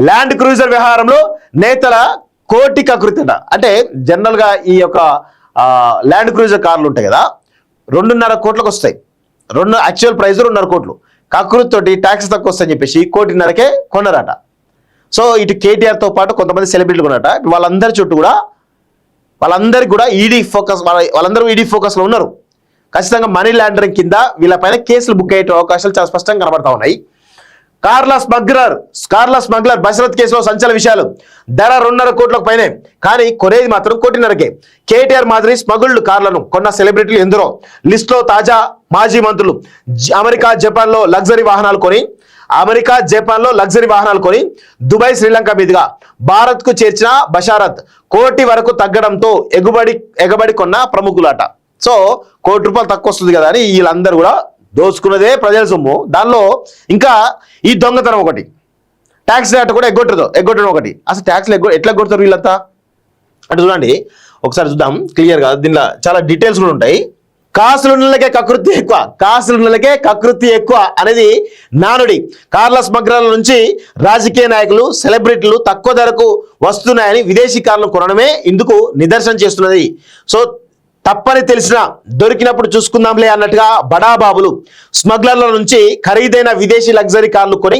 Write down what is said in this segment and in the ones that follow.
Land cruiser వ్యవహారంలో నేతల కోటి కకృతట. అంటే జనరల్గా ఈ యొక్క ల్యాండ్ క్రూజర్ కార్లు ఉంటాయి కదా, 2.5 కోట్లకు వస్తాయి. యాక్చువల్ ప్రైస్ 2.5 కోట్లు, కకృతి తోటి ట్యాక్స్ తక్కువ వస్తాయని చెప్పేసి 1.5 కోటికే కొన్నారట. సో ఇటు కేటీఆర్తో పాటు కొంతమంది సెలబ్రిటీలు కొన్నారట. వాళ్ళందరి చుట్టూ కూడా వాళ్ళందరికీ కూడా ఈడీ ఫోకస్, వాళ్ళందరూ ఈడీ ఫోకస్లో ఉన్నారు. ఖచ్చితంగా మనీ లాండరింగ్ కింద వీళ్ళపైన కేసులు బుక్ అయ్యే అవకాశాలు చాలా స్పష్టంగా కనబడతా ఉన్నాయి. కార్ల స్మగ్లర్ బషరత్ కేసులో సంచలన విషయాలు. ధర 2.5 కోట్లకు పైనే, కానీ కొనేది మాత్రం 1.5 కోటికే. కేటీఆర్ మాదిరి స్మగుల్డ్ కార్లను కొన్న సెలబ్రిటీలు ఎందరో. లిస్టులో తాజా మాజీ మంత్రులు. అమెరికా జపాన్లో లగ్జరీ వాహనాలు కొని దుబాయ్ శ్రీలంక మీదుగా భారత్కు చేర్చిన బషారత్ కోటి వరకు తగ్గడంతో ఎగబడి కొన్న ప్రముఖులాట. సో 1 కోటి రూపాయలు తక్కువ వస్తుంది కదా అని వీళ్ళందరూ కూడా దోచుకున్నదే ప్రజల సొమ్ము. దానిలో ఇంకా ఈ దొంగతనం ఒకటి, ట్యాక్స్ రేట్ కూడా ఎగ్గొట్టడం ఒకటి. అసలు ట్యాక్స్లు ఎట్లా ఎగ్గొడతారు వీళ్ళంతా అంటే చూడండి, ఒకసారి చూద్దాం క్లియర్గా. దీనిలో చాలా డీటెయిల్స్ కూడా ఉంటాయి. కాసులున్నలకే కకృతి ఎక్కువ అనేది నానుడి. కార్ల స్మగ్లర్ల నుంచి రాజకీయ నాయకులు, సెలబ్రిటీలు తక్కువ ధరకు వస్తున్నాయని విదేశీ కార్లను కొనడమే ఇందుకు నిదర్శనం చేస్తున్నది. సో తప్పని తెలిసినా దొరికినప్పుడు చూసుకుందాంలే అన్నట్టుగా బడాబాబులు స్మగ్లర్ల నుంచి ఖరీదైన విదేశీ లగ్జరీ కార్లు కొని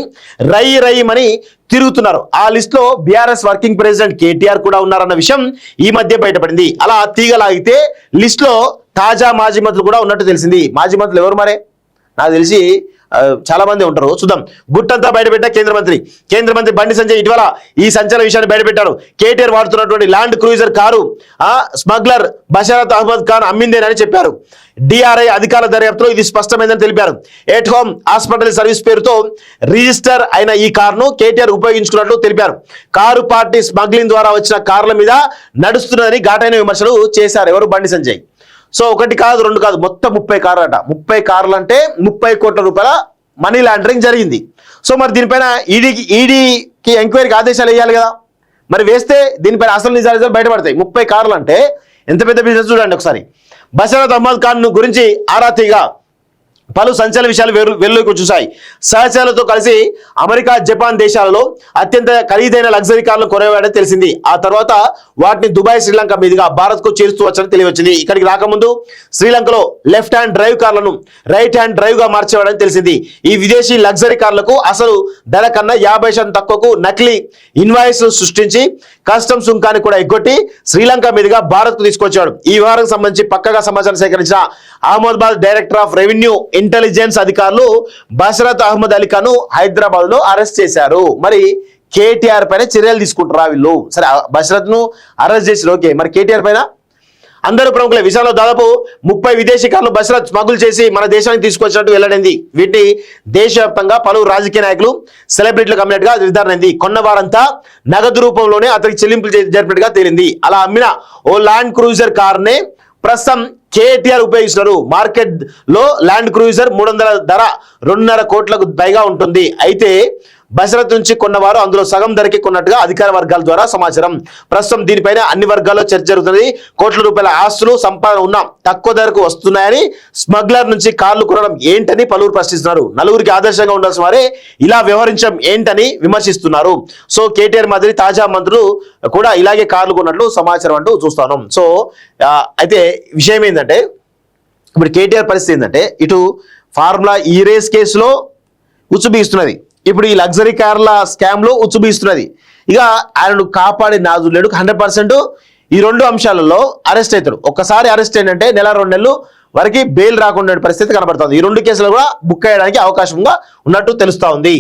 రయ్యమని తిరుగుతున్నారు. ఆ లిస్టులో బీఆర్ఎస్ వర్కింగ్ ప్రెసిడెంట్ కేటీఆర్ కూడా ఉన్నారన్న విషయం ఈ మధ్య బయటపడింది. అలా తీగలాగితే లిస్టులో తాజా మాజీ మంత్రులు కూడా ఉన్నట్టు తెలిసింది. మాజీ మంత్రులు ఎవరు మరే? నాకు తెలిసి చాలా మంది ఉంటారు. చూద్దాం. గుట్టంతా బయటపెట్ట కేంద్ర మంత్రి బండి సంజయ్ ఇటీవల ఈ సంచలన విషయాన్ని బయటపెట్టారు. కేటీఆర్ వాడుతున్నటువంటి land cruiser car smuggler Basharat Ahmed Khan అమ్మిందేనని చెప్పారు. డిఆర్ఐ అధికారుల దర్యాప్తులో ఇది స్పష్టమైందని తెలిపారు. ఎట్ హోమ్ హాస్పిటల్ సర్వీస్ పేరుతో రిజిస్టర్ అయిన ఈ కారును కేటీఆర్ ఉపయోగించుకున్నట్లు తెలిపారు. కారు పార్టీ స్మగ్లింగ్ ద్వారా వచ్చిన కార్ల మీద నడుస్తున్నదని ఘాటైన విమర్శలు చేశారు. ఎవరు? బండి సంజయ్. సో 1 కాదు 2 కాదు, మొత్తం 30 కార్లు అట. 30 కార్లు అంటే 30 కోట్ల రూపాయల మనీ లాండరింగ్ జరిగింది. సో మరి దీనిపైన ఈడీకి ఎంక్వైరీకి ఆదేశాలు వేయాలి కదా. మరి వేస్తే దీనిపైన అసలు నిజాలు బయటపడతాయి. 30 కార్లు అంటే ఎంత పెద్ద బిజినెస్ చూడండి ఒకసారి. బషారత్ అహ్మద్ ఖాన్ గురించి ఆరా తీయగా పలు సంచలన విషయాలు వెలుగులోకి వచ్చాయి. సహచరులతో కలిసి అమెరికా, జపాన్ దేశాలలో అత్యంత ఖరీదైన లగ్జరీ కార్లను కొనేవాడని తెలిసింది. ఆ తర్వాత వాటిని దుబాయ్, శ్రీలంక మీదుగా భారత్కు చేరుస్తూ వచ్చని తెలియవచ్చింది. ఇక్కడికి రాకముందు శ్రీలంకలో లెఫ్ట్ హ్యాండ్ డ్రైవ్ కార్లను రైట్ హ్యాండ్ డ్రైవ్ గా మార్చేవాడని తెలిసింది. ఈ విదేశీ లగ్జరీ కార్లకు అసలు ధర కన్నా 50% తక్కువకు నకిలీ ఇన్వాయిస్ సృష్టించి కస్టమ్స్ సుంకాన్ని కూడా ఎగ్గొట్టి శ్రీలంక మీదుగా భారత్కు తీసుకొచ్చాడు. ఈ వ్యవహారం సంబంధించి పక్కగా సమాచారం సేకరించిన Ahmedabad director of revenue intelligence అధికారులు బషరత్ అహ్మద్ అలీ ఖాన్ హైదరాబాద్ లో అరెస్ట్ చేశారు. మరి కేటీఆర్ పైన చర్యలు తీసుకుంటారా వీళ్ళు? సరే, బషరత్ ను అరెస్ట్ చేసి ఓకే, మరి కేటీఆర్ పైన అందరూ ప్రముఖుల విషయంలో దాదాపు 30 విదేశీ కార్లు బషరత్ స్మగుల్ చేసి మన దేశానికి తీసుకొచ్చినట్టు వెల్లడైంది. వీటిని దేశవ్యాప్తంగా పలువురు రాజకీయ నాయకులు, సెలబ్రిటీలకు అమ్మినట్టుగా నిర్ధారణ అయింది. కొన్న వారంతా నగదు రూపంలోనే అతనికి చెల్లింపులు జరిపినట్టుగా తేలింది. అలా అమ్మిన ఓ ల్యాండ్ క్రూజర్ కార్నే ప్రస్తుతం కేటీఆర్ ఉపయోగిస్తున్నారు. మార్కెట్ లో ల్యాండ్ క్రూజర్ 300 ధర 2.5 కోట్లకు పైగా ఉంటుంది. అయితే బషరత్ నుంచి కొన్నవారు అందులో సగం ధరకి కొన్నట్టుగా అధికార వర్గాల ద్వారా సమాచారం. ప్రస్తుతం దీనిపైన అన్ని వర్గాల్లో చర్చ జరుగుతుంది. కోట్ల రూపాయల ఆస్తులు, సంపాదన ఉన్న తక్కువ ధరకు వస్తున్నాయని స్మగ్లర్ నుంచి కార్లు కొనడం ఏంటని పలువురు ప్రశ్నిస్తున్నారు. నలుగురికి ఆదర్శంగా ఉండాల్సిన వారే ఇలా వ్యవహరించడం ఏంటని విమర్శిస్తున్నారు. సో కేటీఆర్ మాదిరి తాజా మంత్రులు కూడా ఇలాగే కార్లు కొన్నట్లు సమాచారం అంటూ చూస్తాను. సో అయితే విషయం ఏంటంటే, ఇప్పుడు కేటీఆర్ పరిస్థితి ఏంటంటే, ఇటు ఫార్ములా ఈ రేస్ కేసులో ఉచ్చుబిస్తున్నది, ఇప్పుడు ఈ లగ్జరీ కార్ల స్కామ్ లో ఉచ్చుబిస్తున్నది. ఇక ఆయనను కాపాడే నాజు లేడు. 100% ఈ 2 అంశాలలో అరెస్ట్ అవుతాడు. ఒక్కసారి అరెస్ట్ ఏంటంటే 1-2 నెలలు వరకు బెయిల్ రాకుండా పరిస్థితి కనబడుతుంది. ఈ 2 కేసులు కూడా బుక్ అయ్యడానికి అవకాశంగా ఉన్నట్టు తెలుస్తా ఉంది.